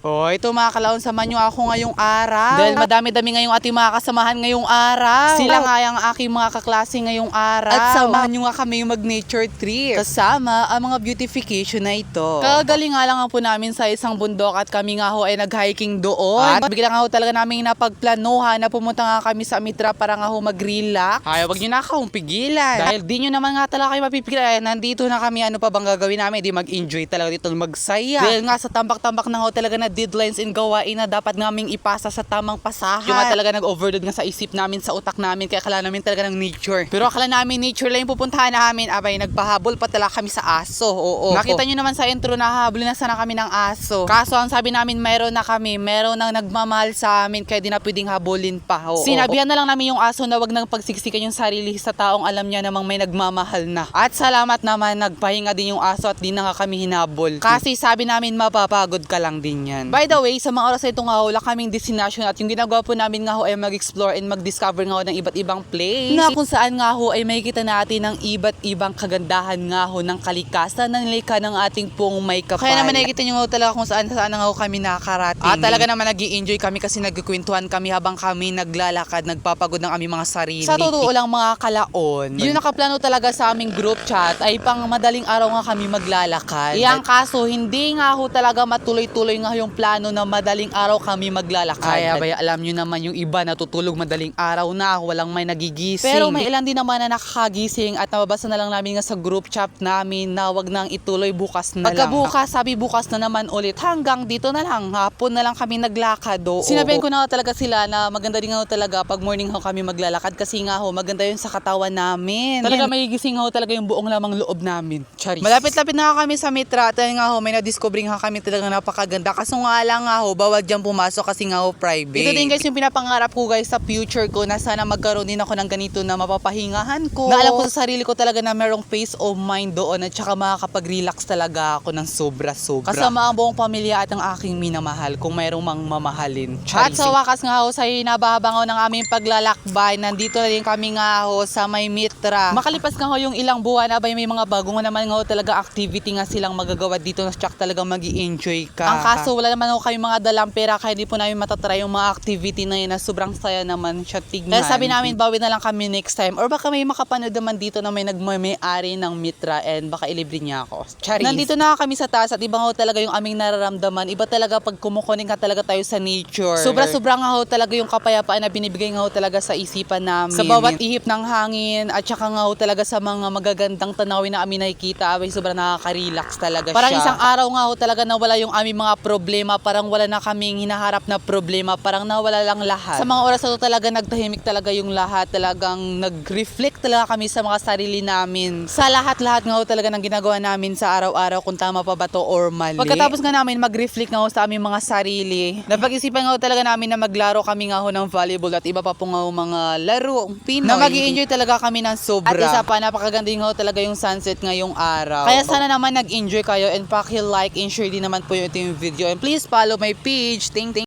Oh, ito mga kalaon, samahan nyo ako ngayong araw. Dahil madami-dami ngayong ating mga kasamahan ngayong araw. Sila nga yung aking mga kaklase ngayong araw. At samahan nyo nga kami yung mag-nature trip. Kasama ang mga beautification na ito. Kagaling nga lang po namin sa isang bundok at kami nga ho ay nag-hiking doon. At bigla nga ho talaga namin napagplanuhan na pumunta nga kami sa Mitra para nga ho mag-relax. Ay, wag nyo na akong pigilan. Dahil di nyo naman nga talaga kayo mapipigilan. Nandito na kami, ano pa bang gagawin namin? Di mag-enjoy talaga dito, magsaya. Dahil nga sa tambak-tambak na ho talaga na deadlines and gawain na dapat naming ipasa sa tamang pasahan. Yung nga talaga nag-overload nga sa isip namin, sa utak namin, kaya akala namin talaga ng nature. Pero akala namin nature lang yung pupuntahan namin, abay nagpahabol pa talaga kami sa aso. Oo. Nakita nyo naman sa intro na habol na sana kami ng aso. Kaso ang sabi namin, meron nang nagmamahal sa amin, kaya di na pwedeng habulin pa. Oo. Sinabihan na lang namin yung aso na wag nang pagsiksikan yung sarili sa taong alam niya namang may nagmamahal na. At salamat naman, nagpahinga din yung aso at di na nga kami hinabol. Kasi sabi namin, mapapagod ka lang din yan. By the way, sa mga oras na ito nga ho, wala kaming destination at yung ginagawa po namin nga ho ay mag-explore and mag-discover nga ho ng iba't ibang place. Na kung saan nga ho ay makikita natin ng iba't ibang kagandahan nga ho ng kalikasan ng lika ng ating pong may kapal. Kaya naman nakikita nyo ho talaga kung saan nga ho kami nakarating. At talaga naman nag-i-enjoy kami kasi nagkukwentuhan kami habang kami naglalakad, nagpapagod ng aming mga sarili. Sa totoo lang mga kalaon, yung nakaplano talaga sa aming group chat ay pang madaling araw nga kami maglalakad. Iyang kaso, hindi nga ho talaga matuloy-tuloy nga yung plano na madaling araw kami maglalakad. Kaya alam nyo naman yung iba natutulog madaling araw na, walang may nagigising. Pero may ilan din naman na nakakagising at nababasa na lang namin nga sa group chat namin na wag nang ituloy, bukas na lang. Pagkabukas, sabi bukas na naman ulit. Hanggang dito na lang, hapon na lang kami naglakad. Sinabihan ko na talaga sila na maganda din nga talaga pag morning ho kami maglalakad kasi nga ho maganda yun sa katawan namin. Talaga magigising ho talaga yung buong lamang loob namin. Charis. Malapit-lapit na kami sa Mitra. Talaga nga ho, may na-discover nga kami talaga napakaganda. Kaso nga lang nga ho, bawal dyan pumasok kasi nga ho private. Ito din guys yung pinapangarap ko guys sa future ko na sana magkaroon din ako ng ganito na mapapahingahan ko. Na alam ko sa sarili ko talaga na merong peace of mind doon at saka makakapag-relax talaga ako ng sobra-sobra. Kasama ang buong pamilya at ang aking minamahal kung mayroong mang mamahalin. At sa wakas nga ho, sa hinabahabang ho ng aming paglalakbay, nandito na din kami nga ho sa may Mitra. Makalipas nga ho yung ilang buwan, abay may mga bago nga naman nga ho talaga activity nga silang magagawa dito na tsak talaga mag-i-enjoy ka. Ang kaso wala naman ho kayong mga dalang pera kaya di po namin matatry yung mga activity na yun na sobrang saya naman siya tignan. Dahil sabi namin bawi na lang kami next time or baka may makapanood naman dito na may nagmamay-ari ng Mitra and baka ilibre niya ako. Charis. Nandito na kami sa taas at iba ho talaga yung aming nararamdaman. Iba talaga pag kumukunin ka talaga tayo sa nature. Sobra-sobra nga ho talaga yung kapayapaan na binibigay nga ho talaga sa isipan namin. Sa bawat ihip ng hangin at saka nga ho talaga sa mga magagandang tanawin na amin nakikita. Abay sobrang nakaka-relax talaga parang siya. Parang isang araw nga ho talaga nawala yung aming mga problema. Parang wala na kaming hinaharap na problema. Parang nawala lang lahat. Sa mga oras na to talaga nagtahimik talaga yung lahat. Talagang nag-reflect talaga kami sa mga sarili namin. Sa lahat-lahat nga ho talaga ng ginagawa namin sa araw-araw kung tama pa ba to or mali. Pagkatapos nga namin mag-reflect nga ho sa aming mga sarili, napag-isipan nga ho talaga namin na maglaro kami nga ho ng volleyball at iba pa po nga ho mga laro Pinoy. Na mag-i-enjoy talaga kami ng sobra. At isa pa, napakaganda nga ho talaga yung sunset ngayong araw. Kaya sana naman nag-enjoy kayo and paki-like and share din naman po yung video. And please follow my page. Ting ting.